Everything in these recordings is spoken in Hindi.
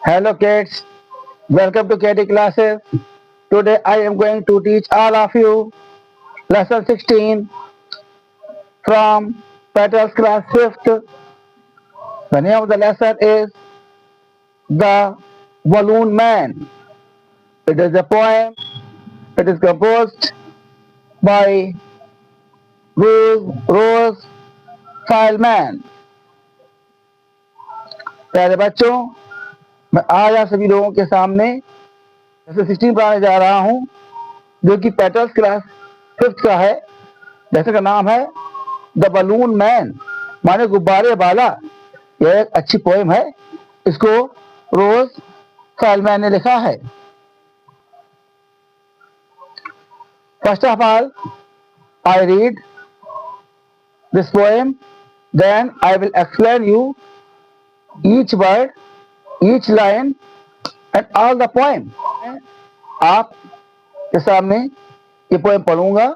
Hello kids, welcome to KT classes. Today I am going to teach all of you lesson 16 from Petals class 5th. The name of the lesson is The Balloon Man. It is a poem. It is composed by Rose Fileman. प्यारे बच्चों, मैं आज आप सभी लोगों के सामने लेसन 16 पढ़ाने जा रहा हूँ, जो कि पेटल्स क्लास 5th का है। लेसन का नाम है द बलून मैन, माने गुब्बारे वाला। यह एक अच्छी पोएम है। इसको रोज फाइलमैन ने लिखा है। First of all, I read this poem, then I will explain you each word, each line and all the poem. आप के सामने ये पोएम पढ़ूंगा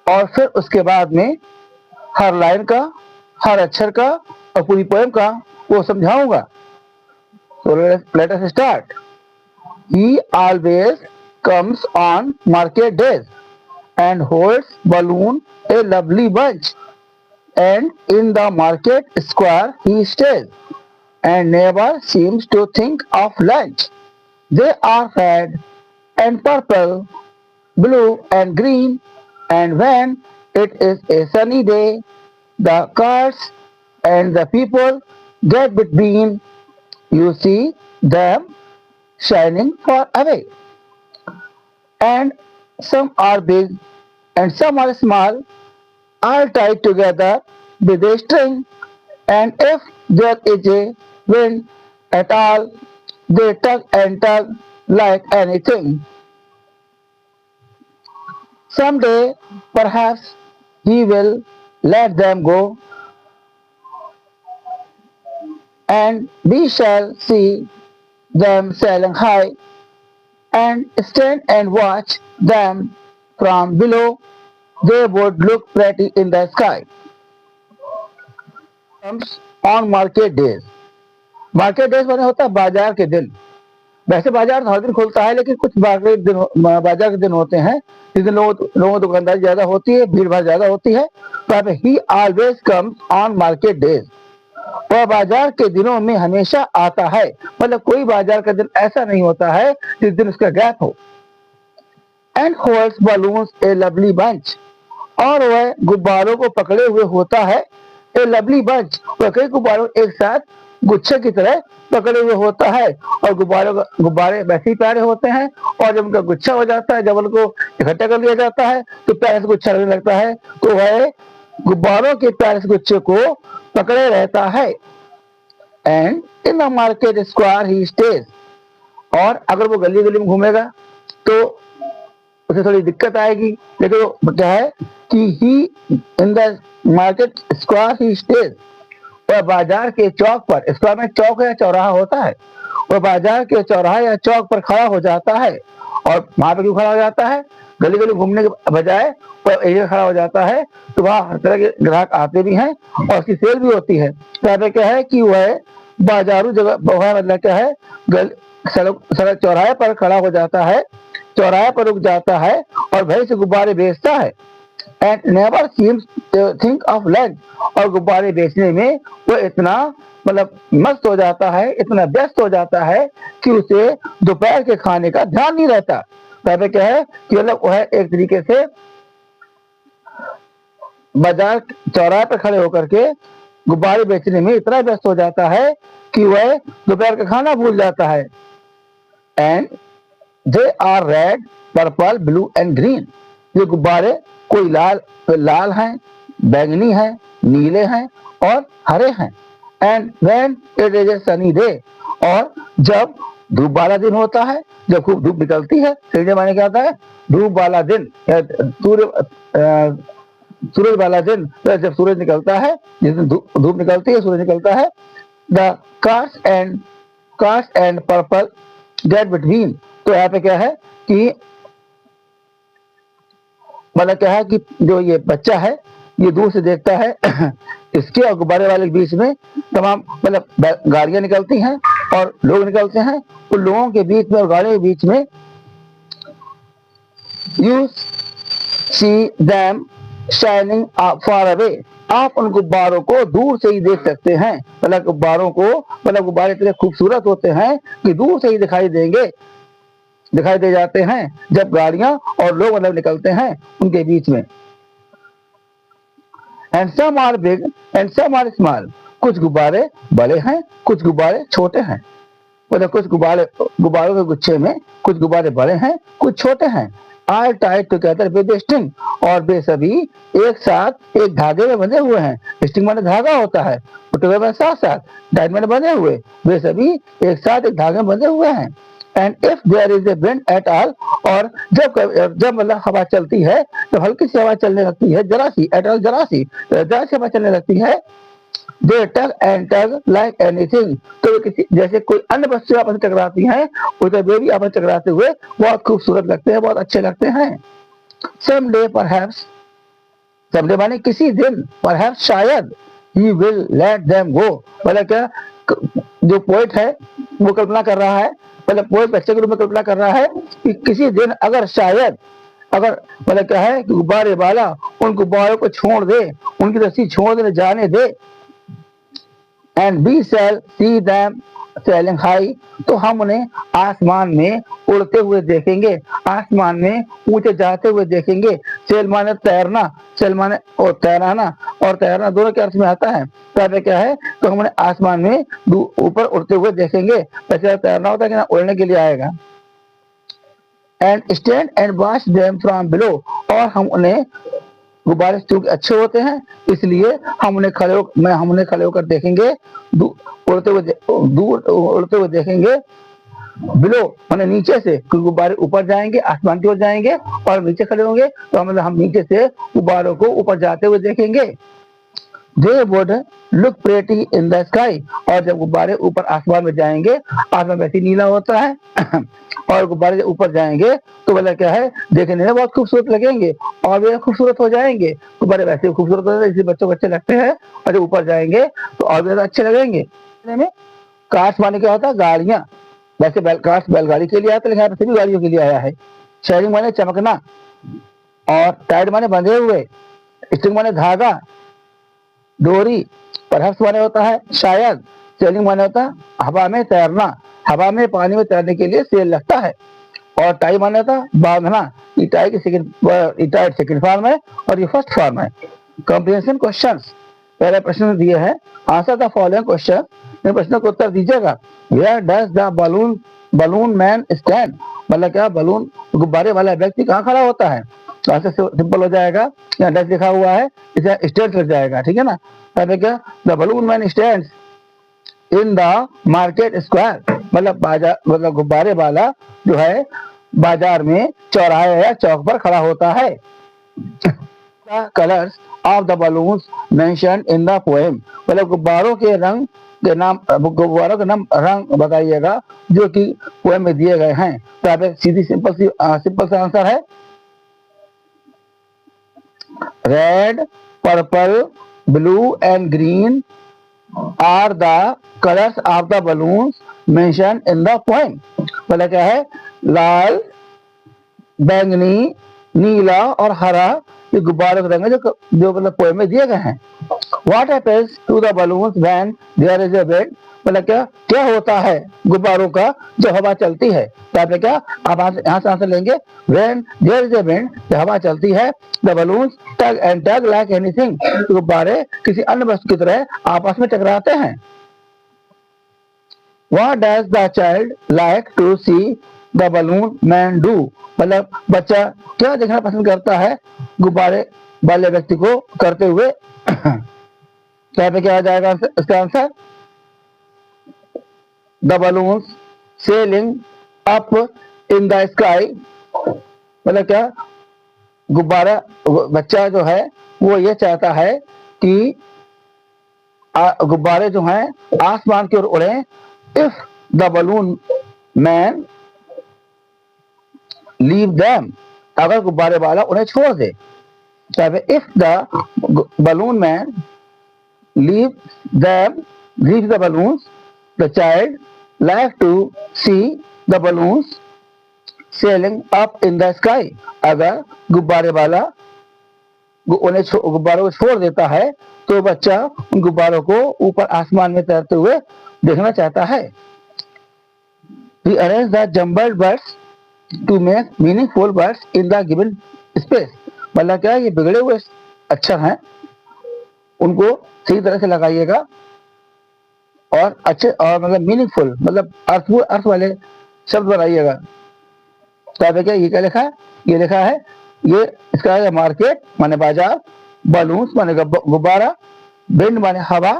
और फिर उसके बाद में हर लाइन का, हर अक्षर का और पूरी पोएम का वो समझाऊंगा। So let us start. He always comes on market days and holds balloon a lovely bunch. And in the market square he stays and never seems to think of lunch. They are red and purple, blue and green, and when it is a sunny day, the carts and the people get between. You see them shining far away. And some are big and some are small, all tied together with a string. And if there is a wind at all, they tug and tug like anything. Someday, perhaps, he will let them go, and we shall see them sailing high and stand and watch them from below. They would look pretty in the sky. Comes on market days. Market days माने होता है बाजार के दिन। वैसे बाजार हर दिन खुलता है, लेकिन कुछ बाजार के दिन होते हैं जिस दिन लोगों दुकानदारी ज्यादा होती है, भीड़ भाड़ ज्यादा होती है। तो यहाँ पे ही always comes on market days, वह बाजार के दिनों में हमेशा आता है। मतलब कोई बाजार का दिन ऐसा नहीं होता है जिस दिन उसका गैप हो। And holds balloons A lovely bunch, और वह गुब्बारों को पकड़े हुए होता है। ए लवली बंच, वह कई गुब्बारों एक साथ गुच्छे की तरह पकड़े हुए होता है। और गुब्बारे वैसे ही प्यारे होते हैं, और जब उनका गुच्छा हो जाता है, जब उनको इकट्ठा कर लिया जाता है तो प्यारे से गुच्छा लगने लगता है। तो वह गुब्बारों के प्यारे से गुच्छे को पकड़े रहता है। And in the market square he stage, और अगर वो गली गली में घूमेगा तो उसे थोड़ी दिक्कत आएगी, लेकिन वो क्या है कि he in the market square he stage, वह बाजार के चौक पर, स्क्वायर में चौक या चौराहा होता है, वह बाजार के चौराहे या चौक पर खड़ा हो जाता है। और वहां पर क्यों खड़ा हो जाता है? गली गली घूमने के बजाय वह एक खड़ा हो जाता है, तो वहाँ हर तरह के ग्राहक आते भी हैं और उसकी सेल भी होती है। तो यहाँ पे क्या है कि वह बाजारू जगह, मतलब क्या है, सड़क चौराहे पर खड़ा हो जाता है, चौराहे पर रुक जाता है और भैंस से गुब्बारे बेचता है। And never seems think of lunch, और गुब्बारे बेचने में वो इतना मतलब मस्त हो जाता है, इतना व्यस्त हो जाता है कि उसे दोपहर के खाने का ध्यान नहीं रहता। तो क्या है कि मतलब वह एक तरीके से बाजार चौराहे पर खड़े होकर के गुब्बारे बेचने में इतना व्यस्त हो जाता है कि वह दोपहर का खाना भूल जाता है। And they are red, purple, blue and green, ये गुब्बारे कोई लाल हैं, बैंगनी हैं, नीले हैं और हरे हैं। And when it is a sunny day, और जब धूप वाला दिन होता है, जब खूब धूप निकलती है, सनी माने क्या होता है? धूप वाला दिन, सूरज वाला दिन, जब सूरज निकलता है, जिस दिन धूप निकलती है, सूरज निकलता है। The cars and purple get between, तो यहाँ पे क्या है कि मतलब क्या है कि जो ये बच्चा है ये दूर से देखता है इसके और गुब्बारे वाले के बीच में तमाम मतलब गाड़ियां निकलती हैं और लोग निकलते हैं, उन लोगों के बीच में और गाड़ियों के बीच में you see them shining far away, आप उन गुब्बारों को दूर से ही देख सकते हैं। मतलब गुब्बारों को, मतलब गुब्बारे इतने खूबसूरत होते हैं कि दूर से ही दिखाई दे जाते हैं जब गाड़ियां और लोग मतलब निकलते हैं उनके बीच में। And some are big and some are small, कुछ गुब्बारे बड़े हैं, कुछ गुब्बारे छोटे हैं। मतलब कुछ गुब्बारों के गुच्छे में कुछ गुब्बारे बड़े हैं, कुछ छोटे हैं। Are tied together with string, और वे सभी एक साथ एक धागे में बंधे हुए हैं। स्ट्रिंग माने धागा होता है, टुगेदर में साथ साथ, टाइड माने बंधे हुए, वे सभी एक साथ एक धागे में बंधे हुए हैं। And if there is a wind at all, और जब मतलब हवा चलती है, जब हल्की सी हवा चलने लगती है, जरा सी एट ऑल, जरा सी हवा चलने लगती है, दे टग एंड टग लाइक एनीथिंग, तो किसी जैसे कोई अन्य वस्तु आपस में टकराती हैं, उसे वे भी आपस में टकराते हुए बहुत खूबसूरत लगते हैं, बहुत अच्छे लगते हैं। Someday perhaps, someday माने किसी दिन, perhaps शायद, he will let them go, मतलब क्या, जो पोएट है वो कल्पना कर रहा है, मतलब पोएट बच्चे के रूप में कल्पना कर रहा है कि किसी दिन अगर शायद, अगर मतलब क्या है कि गुब्बारे वाला उन गुब्बारों को छोड़ दे, उनकी रस्सी छोड़ दे, जाने दे। And we shall see them sailing high, तो हम उन्हें आसमान में उड़ते हुए देखेंगे, आसमान में ऊंचे जाते हुए देखेंगे। सेल माने तैरना, सेल माने और तैराना, और तैरना दोनों के अर्थ में आता है। तैरना क्या है, तो हम उन्हें आसमान में ऊपर उड़ते हुए देखेंगे। वैसे तैरना होता है कि ना उड़ने के लिए आएगा। And stand and watch them from below, और हम उन्हें, गुब्बारे चूंकि अच्छे होते हैं इसलिए हम उन्हें खड़े होकर देखेंगे, उड़ते हुए देखेंगे। बिलो माने नीचे से, क्योंकि गुब्बारे ऊपर जाएंगे, आसमान की ओर जाएंगे, और नीचे खड़े होंगे तो हम नीचे से गुब्बारों को ऊपर जाते हुए देखेंगे। They would look pretty in the sky, और जब गुब्बारे ऊपर आसमान में जाएंगे, आसमान वैसे नीला होता है और गुब्बारे जब ऊपर जाएंगे तो मतलब क्या है, देखने में बहुत खूबसूरत लगेंगे और वे खूबसूरत हो जाएंगे। गुब्बारे वैसे खूबसूरत होते हैं इसलिए बच्चों को अच्छे लगते हैं, और जब ऊपर जाएंगे तो और भी अच्छे लगेंगे। में कार्स माने क्या होता है, गाड़ियां, वैसे कार्स बैलगाड़ी के लिए आता है, लेकिन यहाँ पे सभी गाड़ियों के लिए आया है। शाइनिंग माने चमकना, और टाइड माने बंधे हुए, स्ट्रिंग माने धागा, डोरी, परहैप्स माने होता है शायद, सेलिंग माने होता है हवा में तैरना, हवा में पानी में तैरने के लिए सेल लगता है। और टाई माने होता है बांधना, ये टाई की सेकंड फॉर्म है और ये फर्स्ट फॉर्म है। कॉम्प्रिहेंशन क्वेश्चंस, पहले प्रश्न दिए हैं, आंसर द फॉलोइंग क्वेश्चन, इन प्रश्नों को उत्तर दीजिएगा। Where does the balloon man stand, मतलब क्या, बलून गुब्बारे वाला व्यक्ति कहाँ खड़ा होता है, तो आंसर सिंपल हो जाएगा, यहाँ डज लिखा हुआ है इसे स्टैंड लग जाएगा, ठीक है ना। क्या, the balloon man stands in the market square, मतलब बाजार, मतलब गुब्बारे वाला जो है बाजार में, चौराहे या चौक पर खड़ा होता है। The colours of the balloons mentioned in the poem, मतलब गुब्बारों के नाम रंग बताइएगा जो कि पोएम में दिए गए हैं। तो यहाँ पे सीधी सिंपल सा आंसर है, red, purple, blue and green are the colours of the balloons mentioned in the poem, मतलब क्या है, लाल, बैंगनी, नीला और हरा, ये गुब्बारों के रंग है जो मतलब पोएम में दिए गए हैं। What happens to the balloons when there is a wind, मतलब क्या होता है गुब्बारों का जब हवा चलती है। तो आपने क्या, आप यहाँ से आंसर लेंगे, when there is a wind, जब हवा चलती है, the balloons tug and tug like anything, गुब्बारे किसी अन्य वस्तु की तरह आपस में टकराते हैं। What does the child like to see the balloon man do, मतलब बच्चा क्या देखना पसंद करता है गुब्बारे वाले व्यक्ति को करते हुए। क्या पे क्या आ जाएगा इसका answer, the balloons selling up in the sky, मतलब क्या, गुब्बारा बच्चा जो है वो ये चाहता है कि गुब्बारे जो हैं आसमान की ओर उड़े। If the balloon man leave them, अगर गुब्बारे वाला उन्हें छोड़ दे। If the balloon man leave the balloons, the child like to see the balloons sailing up in the sky. अगर गुब्बारे वाला उन्हें गुब्बारों को छोड़ देता है तो बच्चा उन गुब्बारों को ऊपर आसमान में तैरते हुए देखना चाहता है। We arrange the jumbled words to make meaningful words in the given space. मतलब क्या है, ये बिगड़े हुए अक्षर हैं, उनको सही तरह से लगाइएगा और अच्छे और मतलब मीनिंगफुल मतलब अर्थ वाले शब्द बनाइएगा। तो आप क्या ये क्या लिखा है, ये लिखा है, ये इसका है मार्केट माने बाजार, बलून्स माने गुब्बारा, विंड माने हवा,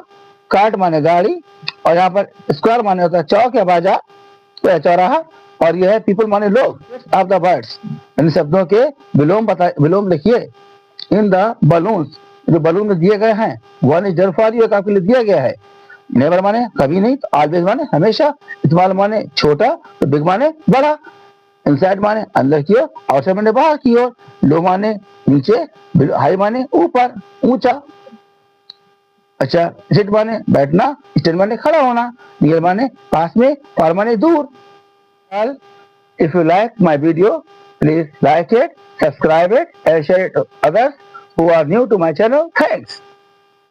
कार्ट माने गाड़ी, और यहाँ पर स्क्वायर माने होता है चौक या बाजार या चौराहा, और यह है पीपल माने लोग। ऑफ द वर्ड्स, इन शब्दों के विलोम लिखिए। इन द बलून्स, जो बलून में दिए गए हैं, वन इज जरूर फॉर यू, आपके लिए दिया गया है। नेवर माने कभी नहीं, तो ऑलवेज माने हमेशा, स्मॉल माने छोटा, तो बिग माने बड़ा, इनसाइड माने अंदर की ओर, आउटसाइड माने बाहर की ओर, लो माने नीचे, हाई माने ऊपर ऊंचा। अच्छा, सिट माने बैठना, स्टैंड माने खड़ा होना, नियर माने पास में, फार माने दूर। If you like my video, please like it, subscribe it, and share it to others who are new to my channel. Thanks.